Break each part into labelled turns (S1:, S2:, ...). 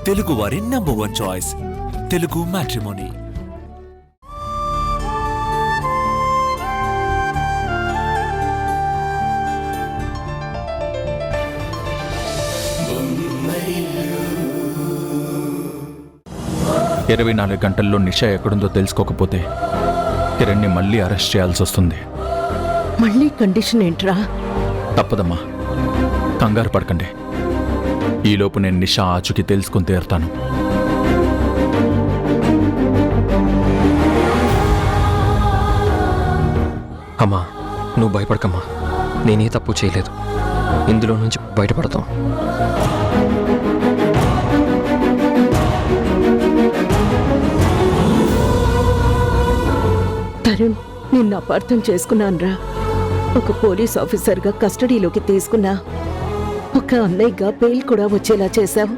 S1: తెలుగువారి number 1 choice Telugu matrimony.
S2: ఇరవై 24 గంటల్లో నిషా ఎక్కడుందో తెలుసుకోకపోతే కిరణ్ని మళ్ళీ అరెస్ట్ చేయాల్సి వస్తుంది.
S3: మళ్ళీ కండిషన్ ఏంట్రా?
S2: తప్పదమ్మా, కంగారు పడకండి. ఈలోపు నేను నిషా ఆచూకీ తెలుసుకుని తీరుతాను.
S4: అమ్మా, నువ్వు భయపడకమ్మా. నేనే తప్పు చేయలేదు. ఇందులో నుంచి బయటపడతాం.
S3: తరుణ్, నిన్ను అపార్థం చేసుకున్నాన్రా. ఒక పోలీస్ ఆఫీసర్గా కస్టడీలోకి తీసుకున్నా, ఒక అన్నయ్యగా బెయిల్ కూడా వచ్చేలా చేశావు.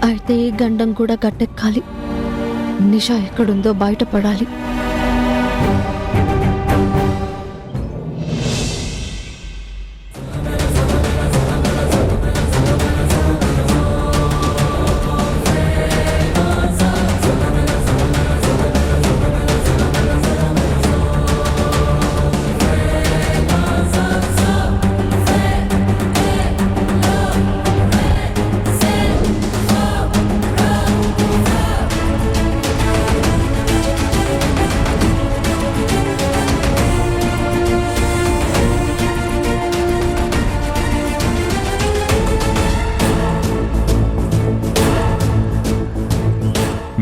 S5: అయితే ఈ గండం కూడా గట్టెక్కాలి. నిషా ఎక్కడుందో బయటపడాలి.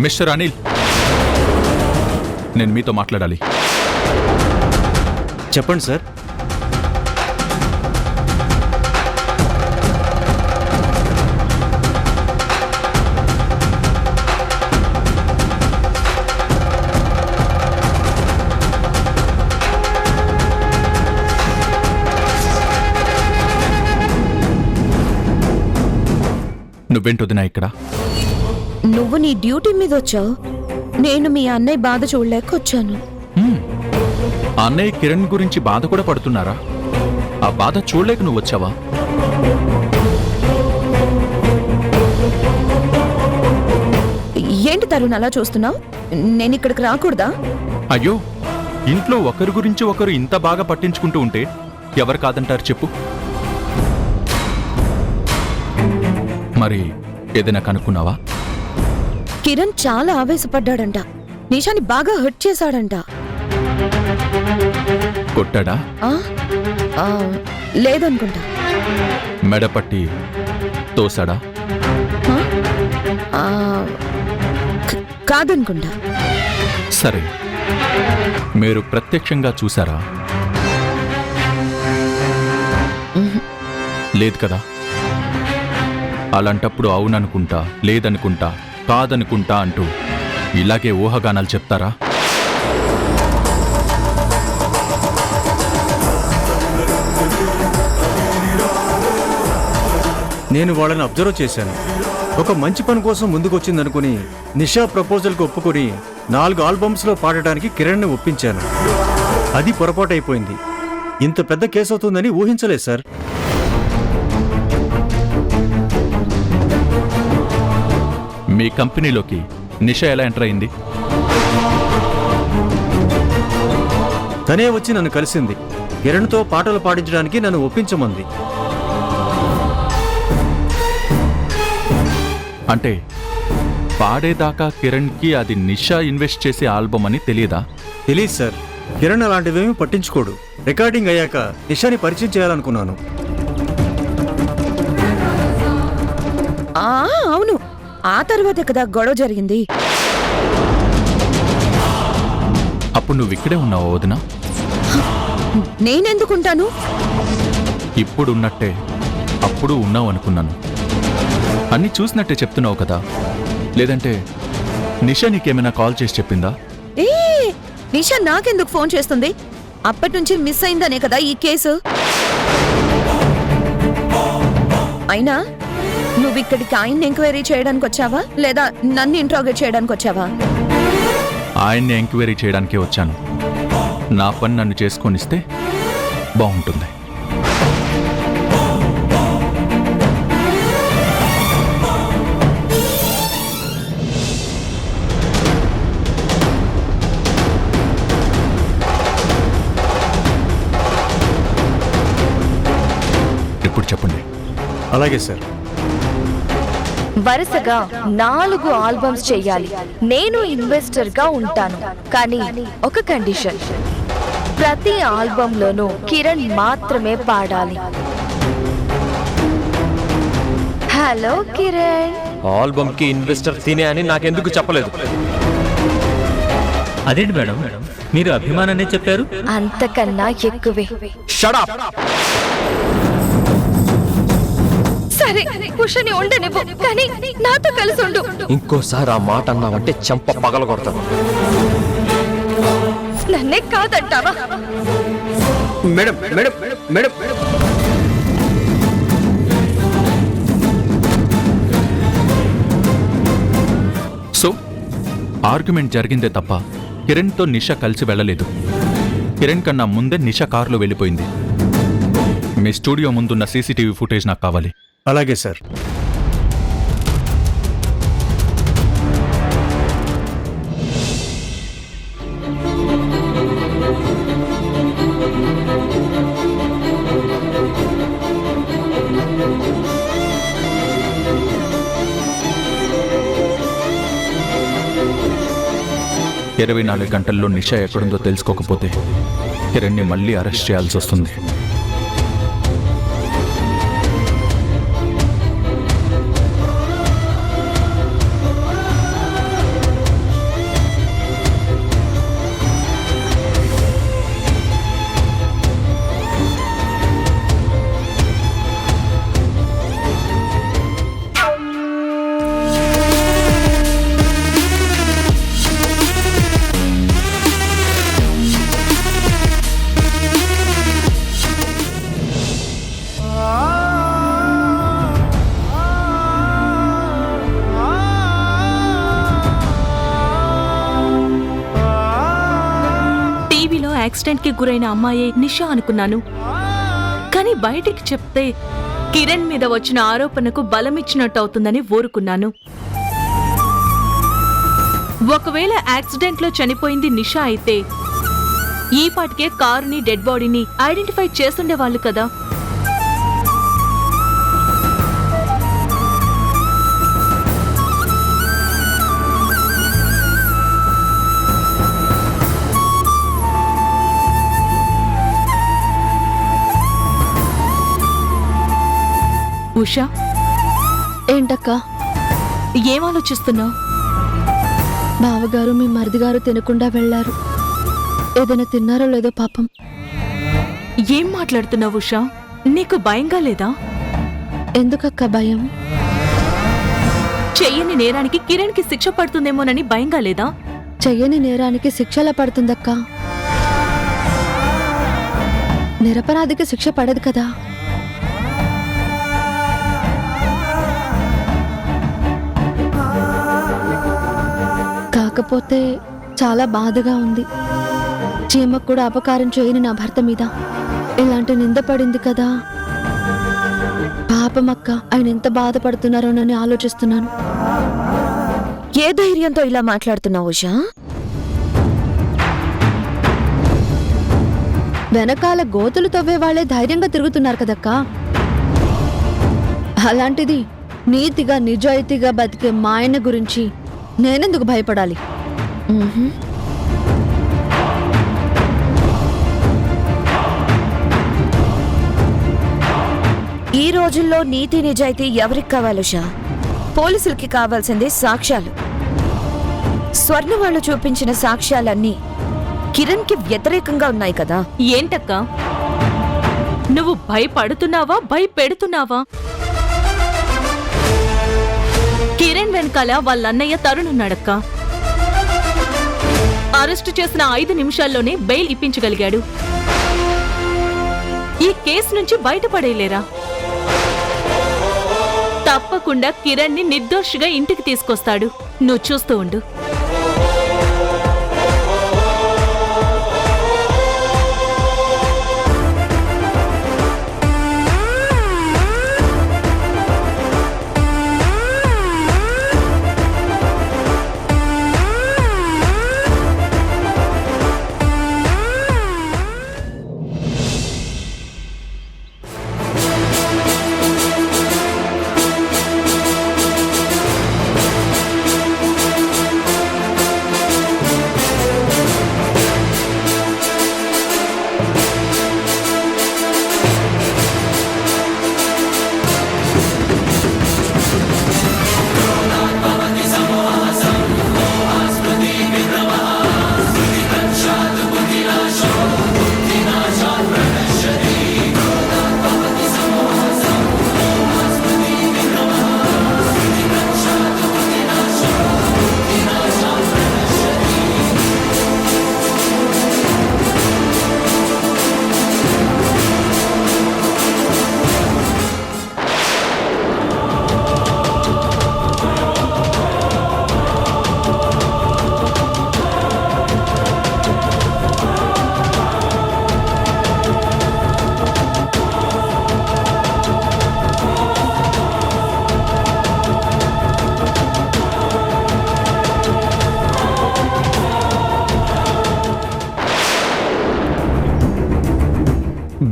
S2: మిస్టర్ అనిల్, నేను మీతో మాట్లాడాలి.
S6: చెప్పండి సార్.
S2: నువ్వేంటొదినా ఇక్కడ?
S5: నువ్వు నీ డ్యూటీ మీద వచ్చావు. నేను మీ అన్నయ్య బాధ చూడలేక వచ్చాను.
S2: అన్నయ్య కిరణ్ గురించి బాధ కూడా పడుతున్నారా? ఆ బాధ చూడలేక నువ్వు వచ్చావా?
S5: ఏంటి తరుణ్ అలా చూస్తున్నావు? నేను ఇక్కడికి రాకూడదా?
S2: అయ్యో, ఇంట్లో ఒకరి గురించి ఒకరు ఇంత బాగా పట్టించుకుంటూ ఉంటే ఎవరు కాదంటారు చెప్పు? మరి ఏదైనా కనుక్కున్నావా?
S5: కిరణ్ చాలా ఆవేశపడ్డాడంట. నిషాని బాగా హర్ట్ చేశాడంట.
S2: కొట్టాడా?
S5: లేదనుకుంటా.
S2: మెడపట్టి తోసాడా?
S5: కాదనుకుంటా.
S2: సరే, మీరు ప్రత్యక్షంగా చూసారా? లేదు కదా. అలాంటప్పుడు అవుననుకుంటా, లేదనుకుంటా, కాదనుకుంటా అంటూ ఇలాగే ఊహాగానాలు చెప్తారా?
S6: నేను వాళ్ళని అబ్జర్వ్ చేశాను. ఒక మంచి పని కోసం ముందుకొచ్చిందనుకుని నిషా ప్రపోజల్కి ఒప్పుకొని 4 ఆల్బమ్స్లో పాడటానికి కిరణ్ని ఒప్పించాను. అది పొరపాటు అయిపోయింది. ఇంత పెద్ద కేసు అవుతుందని ఊహించలేదు సార్.
S2: మీ కంపెనీలోకి నిషా ఎలా ఎంటర్ అయింది?
S6: తనే వచ్చి నన్ను కలిసింది. కిరణ్తో పాటలు పాడించడానికి నన్ను ఒప్పించమంది.
S2: అంటే పాడేదాకా కిరణ్కి అది నిషా ఇన్వెస్ట్ చేసే ఆల్బమ్ అని తెలియదా?
S6: తెలీదు సార్. కిరణ్ అలాంటివేమీ పట్టించుకోడు. రికార్డింగ్ అయ్యాక నిషాని పరిచయం చేయాలనుకున్నాను.
S5: అవును, ఆ తర్వాత కదా గొడవ జరిగింది.
S2: అప్పుడు నువ్వు ఇక్కడే ఉన్నావా వదినా?
S5: నేనెందుకుంటాను?
S2: ఇప్పుడున్నట్టే అప్పుడు ఉన్నావు అనుకున్నాను. అన్నీ చూసినట్టే చెప్తున్నావు కదా. లేదంటే నిషా నీకేమైనా కాల్ చేసి చెప్పిందా?
S5: నిషా నాకెందుకు ఫోన్ చేస్తుంది? అప్పటి నుంచి మిస్ అయిందనే కదా ఈ కేసు. అయినా నువ్విక్కడికి ఆయన్ని ఎంక్వైరీ చేయడానికి వచ్చావా, లేదా నన్ను ఇంట్రాగేట్ చేయడానికి వచ్చావా?
S2: ఆయన్ని ఎంక్వైరీ చేయడానికే వచ్చాను. నా పని నన్ను చేసుకొనిస్తే బాగుంటుంది. ఇప్పుడు చెప్పండి.
S6: అలాగే సార్.
S7: వరుసగా 4 ఆల్బమ్స్ చెయ్యాలి. నేను ఇన్వెస్టర్ గా ఉంటాను, కానీ ఒక కండిషన్. ప్రతి ఆల్బంలోనూ కిరణ్ మాత్రమే పాడాలి. హలో కిరణ్.
S4: ఆల్బమ్ కి ఇన్వెస్టర్ తినే అని నాకెందుకు చెప్పలేదు?
S8: అదేంటి మేడం, మీరు అభిమానాన్ని చెప్పారు.
S7: అంతకన్నా ఎక్కువే.
S4: Shut up.
S7: సరే, ఉషని ఉండనివ్వు, కానీ నాతో కలిసి ఉండు.
S4: ఇంకోసారి ఆ మాట అన్నావంటే చెంప పగల కొడతాను.
S7: నన్నే కాదంటావా?
S6: Madam madam madam
S2: so argument జరిగిందే తప్ప కిరణ్తో నిషా కలిసి వెళ్ళలేదు. కిరణ్ కన్నా ముందే నిషా కారులో వెళ్ళిపోయింది. మీ స్టూడియో ముందున్న సీసీటీవీ ఫుటేజ్ నాకు కావాలి.
S6: అలాగే సార్.
S2: ఇరవై 24 గంటల్లో నిషా ఎక్కడుందో తెలుసుకోకపోతే కిరణ్ని మళ్ళీ అరెస్ట్ చేయాల్సి వస్తుంది.
S9: యాక్సిడెంట్ కి గురైన అమ్మాయే నిషా అనుకున్నాను. కానీ బయటికి చెప్తే కిరణ్ మీద వచ్చిన ఆరోపణకు బలమిచ్చినట్టు అవుతుందని ఊరుకున్నాను. ఒకవేళ యాక్సిడెంట్ లో చనిపోయింది నిషా అయితే ఈ పాటికే కారుని డెడ్ బాడీని ఐడెంటిఫై చేస్తుండేవాళ్ళు కదా. ఉషా,
S7: ఏంటక్కా
S9: ఏం ఆలోచిస్తున్నావు?
S7: బావగారు మీ మరిదిగారు తినకుండా వెళ్లారు. ఏదైనా తిన్నారో లేదో పాపం.
S9: ఏం మాట్లాడుతున్నావు ఉషా? నీకు భయంగా లేదా?
S7: ఎందుకక్క భయం?
S9: చెయ్యని నేరానికి కిరణ్ కి శిక్ష పడుతుందేమోనని భయంగా లేదా?
S7: చెయ్యని నేరానికి శిక్షలా పడుతుందక్క. నిరపరాధికి శిక్ష పడదు కదా. కాకపోతే చాలా బాధగా ఉంది. చీమకు కూడా అపకారం చేయని నా భర్త మీద ఇలాంటి నింద పడింది కదా. పాపమక్క, ఆయన ఎంత బాధపడుతున్నారోనని ఆలోచిస్తున్నాను.
S5: ఏ ధైర్యంతో ఇలా మాట్లాడుతున్నావు ఉషా?
S7: వెనకాల గోతులు తవ్వే వాళ్లే ధైర్యంగా తిరుగుతున్నారు కదక్కా. అలాంటిది నీతిగా నిజాయితీగా బతికే మా ఆయన గురించి నేనెందుకు భయపడాలి?
S5: ఈ రోజుల్లో నీతి నిజాయితీ ఎవరికి కావాలి ఉషా? పోలీసులకి కావాల్సింది సాక్ష్యాలు. స్వర్ణ వాళ్ళు చూపించిన సాక్ష్యాలన్నీ కిరణ్ కి వ్యతిరేకంగా ఉన్నాయి కదా.
S9: ఏంటక్కా, నువ్వు భయపడుతున్నావా భయపెడుతున్నావా? కిరణ్ వెనకాల వాళ్ళన్నయ్య తరుణ్ ఉన్నాడక్కా. అరెస్టు చేసిన 5 నిమిషాల్లోనే బెయిల్ ఇప్పించగలిగాడు. ఈ కేసు నుంచి బయటపడేలేరా? తప్పకుండా కిరణ్ ని నిర్దోషిగా ఇంటికి తీసుకొస్తాడు. నువ్వు చూస్తూ ఉండు.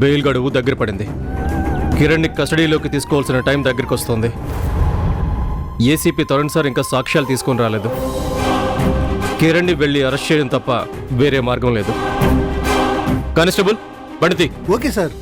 S10: బెయిల్ గడువు దగ్గర పడింది. కిరణ్ని కస్టడీలోకి తీసుకోవాల్సిన టైం దగ్గరికి వస్తుంది. ఏసీపీ తరుణ్ సార్ ఇంకా సాక్ష్యాలు తీసుకొని రాలేదు. కిరణ్ని వెళ్ళి అరెస్ట్ చేయడం తప్ప వేరే మార్గం లేదు. కానిస్టేబుల్ బండితి.
S6: Okay sir.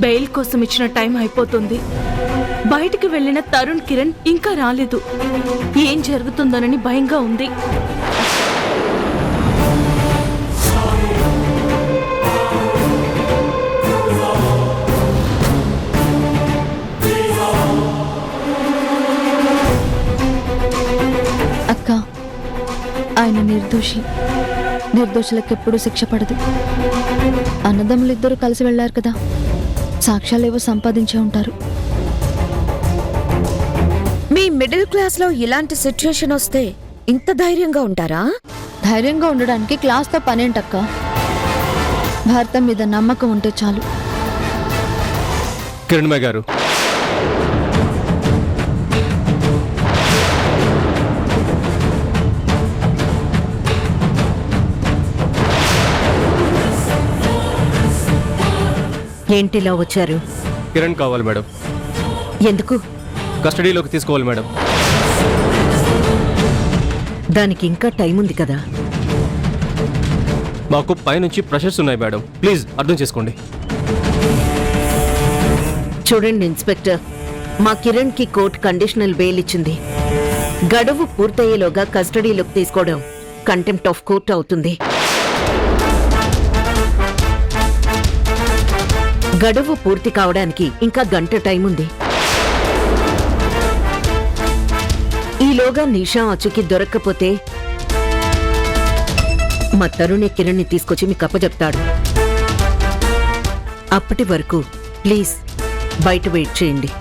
S9: బెయిల్ కోసం ఇచ్చిన టైం అయిపోతుంది. బయటికి వెళ్ళిన తరుణ్ కిరణ్ ఇంకా రాలేదు. ఏం జరుగుతుందోనని భయంగా ఉంది.
S7: అక్క, ఆయన నిర్దోషి. నిర్దోషులకెప్పుడు శిక్ష పడదు. అన్నదమ్ములిద్దరూ కలిసి వెళ్లారు కదా, సాక్ష్యాలేవో సంపాదించే ఉంటారు.
S5: మీ మిడిల్ క్లాస్ లో ఇలాంటి సిచ్యుయేషన్ వస్తే ఇంత ధైర్యంగా ఉంటారా?
S7: ధైర్యంగా ఉండడానికి క్లాస్తో పనేంటక్క? భారతం మీద నమ్మకం ఉంటే చాలు.
S10: కిరణ్మయ్య గారు,
S3: ఏంటిలా వచ్చారు?
S10: కిరణ్ కావాలి మేడం.
S3: ఎందుకు?
S10: కస్టడీలోకి తీసుకోవాలి మేడం.
S3: దానికి ఇంకా టైం ఉంది కదా.
S10: మాకు పైనుంచి ప్రెషర్స్ ఉన్నాయి మేడం, ప్లీజ్ అర్థం చేసుకోండి.
S3: చూడండి ఇన్స్పెక్టర్, మా కిరణ్ కి కోర్టు కండిషనల్ బెయిల్ ఇచ్చింది. గడువు పూర్తయ్యేలోగా కస్టడీలోకి తీసుకోవడం కంటెంప్ట్ ఆఫ్ కోర్ట్ అవుతుంది. గడువు పూర్తి కావడానికి ఇంకా గంట టైం ఉంది. ఈలోగా నిషా అచ్చుకి దొరక్కపోతే మా తరుణి కిరణ్ని తీసుకొచ్చి మీకు అప్పచెప్తాడు. అప్పటి వరకు ప్లీజ్ బయట వెయిట్ చేయండి.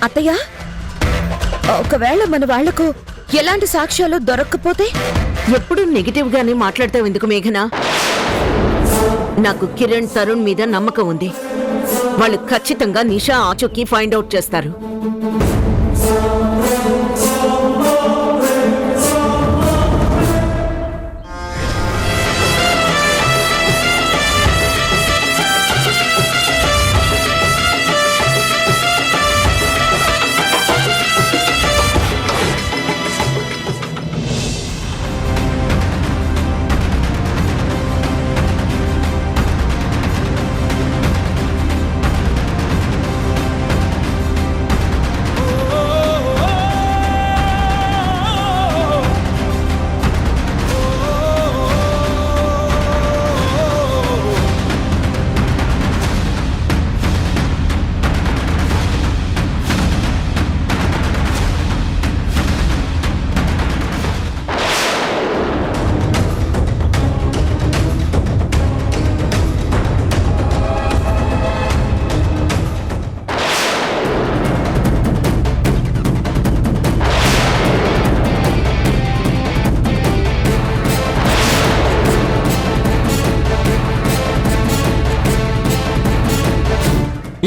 S5: అత్తయ్య, ఒకవేళ మన వాళ్లకు ఎలాంటి సాక్ష్యాలు దొరక్కపోతే?
S3: ఎప్పుడు నెగిటివ్ గానే మాట్లాడతావు ఎందుకు మేఘనా? నాకు కిరణ్ తరుణ్ మీద నమ్మకం ఉంది. వాళ్ళు ఖచ్చితంగా నిషా ఆచూకీ ఫైండ్ అవుట్ చేస్తారు.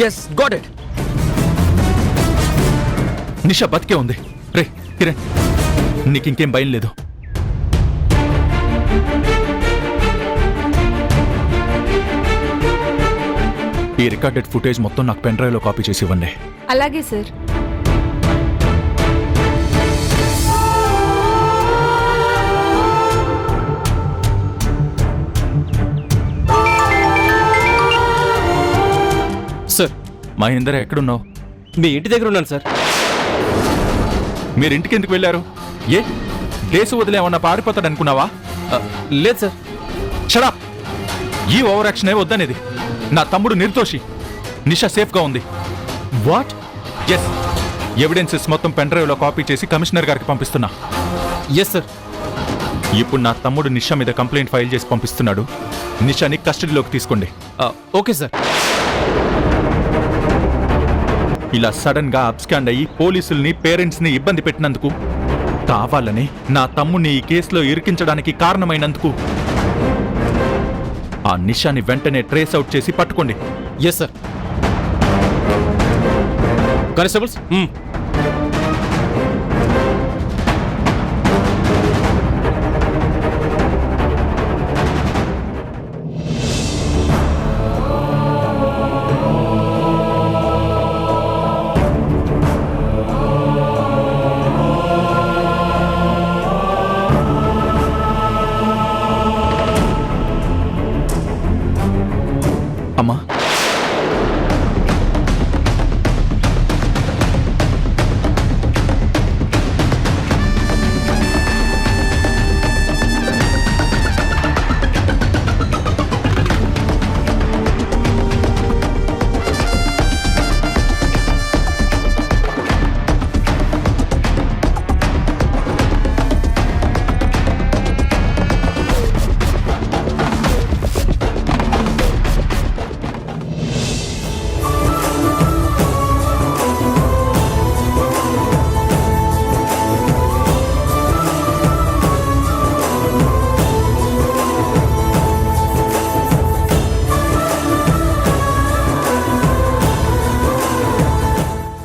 S4: Yes got it.
S2: నిషా బతికే ఉంది. రే కిరణ్, నీకింకేం భయం లేదు. ఈ రికార్డెడ్ ఫుటేజ్ మొత్తం నాకు పెన్ డ్రైవ్లో కాపీ చేసి ఇవ్వండి.
S9: అలాగే సార్.
S10: సార్,
S2: మహేందర్ ఎక్కడున్నావు?
S10: మీ ఇంటి దగ్గర ఉన్నాను సార్.
S2: మీరు ఇంటికి ఎందుకు వెళ్ళారు? ఏ దేశం వదిలేమన్నా పారిపోతాడు అనుకున్నావా?
S10: లేదు సార్.
S2: షడప్! ఈ ఓవర్ యాక్షన్ వద్దనేది. నా తమ్ముడు నిర్దోషి. నిషా సేఫ్గా ఉంది.
S10: వాట్?
S2: ఎస్, ఎవిడెన్సెస్ మొత్తం పెన్ డ్రైవ్లో కాపీ చేసి కమిషనర్ గారికి పంపిస్తున్నా.
S10: Yes sir.
S2: ఇప్పుడు నా తమ్ముడు నిషా మీద కంప్లైంట్ ఫైల్ చేసి పంపిస్తున్నాడు. నిషాని కస్టడీలోకి తీసుకోండి.
S10: Okay sir.
S2: ఇలా సడన్ గా అబ్స్కాండ్ అయ్యి పోలీసుల్ని పేరెంట్స్ ని ఇబ్బంది పెట్టినందుకు, కావాలని నా తమ్ముడిని ఈ కేసులో ఇరికించడానికి కారణమైనందుకు ఆ నిషాని వెంటనే ట్రేస్ అవుట్ చేసి పట్టుకోండి.
S10: Yes sir. కానిస్టేబుల్స్,
S2: అమ్మా,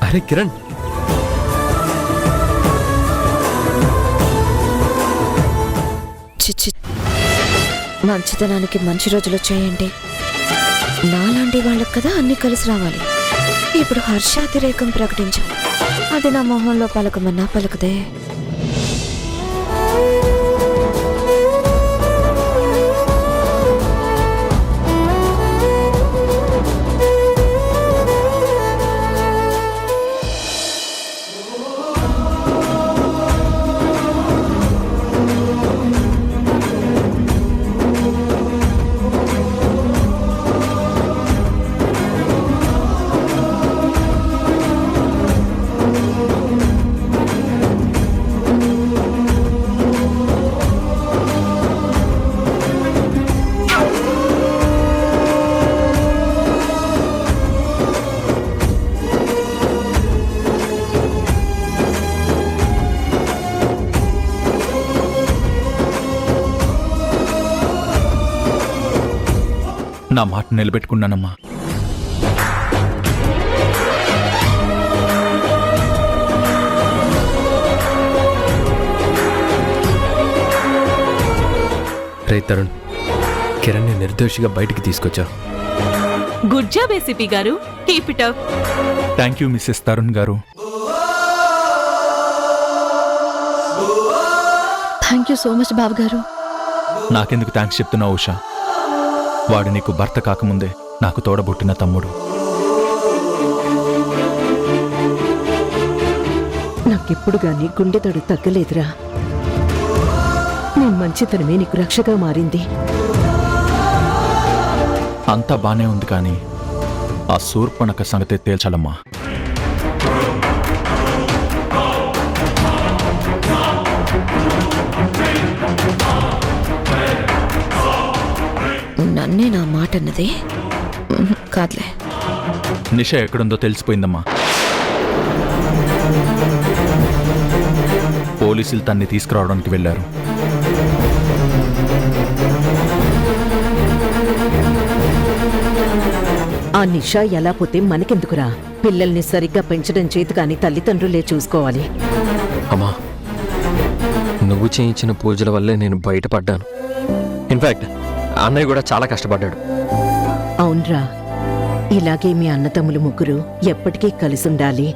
S4: అరే కిరణ్,
S5: చిచ్చి, మంచితనానికి మంచి రోజులు వచ్చాయండి. నాలాంటి వాళ్ళకి కదా అన్ని కలిసి రావాలి. ఇప్పుడు హర్షాతిరేకం ప్రకటించాం. అది నా మొహంలో పలకమన్నా పలకదే. నా మాట నిలబెట్టుకున్నానమ్మా.
S4: రే తరుణ్, కిరణ్ని నిర్దోషిగా బయటికి తీసుకొచ్చా.
S9: గుడ్ జాబ్ ఏసీపీ గారు. Keep it up.
S2: Thank you Mrs Tarun గారు.
S9: థ్యాంక్ యూ సో మచ్ బాబు గారు.
S2: నాకెందుకు థ్యాంక్స్ చెప్తున్నావు ఉషా? వాడు నీకు భర్త కాకముందే నాకు తోడబుట్టిన తమ్ముడు.
S3: నాకెప్పుడు గాని గుండెతడు తగ్గలేదురా. నీ మంచితనమే నీకు రక్షగా మారింది.
S2: అంతా బానే ఉంది, కానీ ఆ శూర్పణఖ సంగతే తేల్చాలమ్మా.
S5: నన్నే నా మాట అన్నది కాదులే.
S2: నిష ఎక్కడుందో తెలిసిపోయిందమ్మా. పోలీసులు తన్ని తీసుకురావడానికి వెళ్ళారు.
S3: ఆ నిషా ఎలా పోతే మనకెందుకురా? పిల్లల్ని సరిగ్గా పెంచడం చేతి కాని తల్లిదండ్రులే చూసుకోవాలి.
S4: అమ్మా, నువ్వు చేయించిన పూజల వల్లే నేను బయటపడ్డాను. ఇన్ఫాక్ట్ అన్నయ్య కూడా చాలా కష్టపడ్డాడు.
S3: అవునరా, ఇలాగే మీ అన్నతమ్ములు ముగ్గురు ఎప్పటికీ కలిసుండాలి.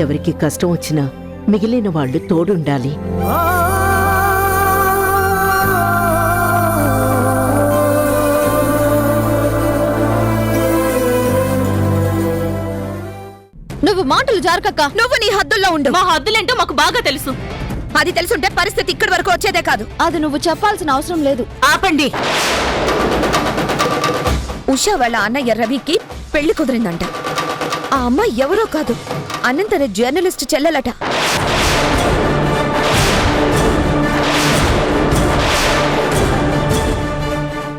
S3: ఎవరికి కష్టం వచ్చినా మిగిలిన వాళ్ళు తోడుండాలి.
S5: నువ్వు మాటలు జారకక్క. నువ్వు నీ హద్దుల్లో ఉండు.
S9: మా హద్దులేంటో మాకు బాగా తెలుసు.
S5: అది తెలుసుంటే పరిస్థితి ఇక్కడి వరకు వచ్చేదే కాదు. అది నువ్వు చెప్పాల్సిన అవసరం లేదు.
S3: ఆపండి.
S5: ఉషా వాళ్ళ అన్నయ్య రవికి పెళ్లి కుదిరిందంట. ఆ అమ్మాయి ఎవరో కాదు, అనంతర జర్నలిస్ట్ చెల్లెలట.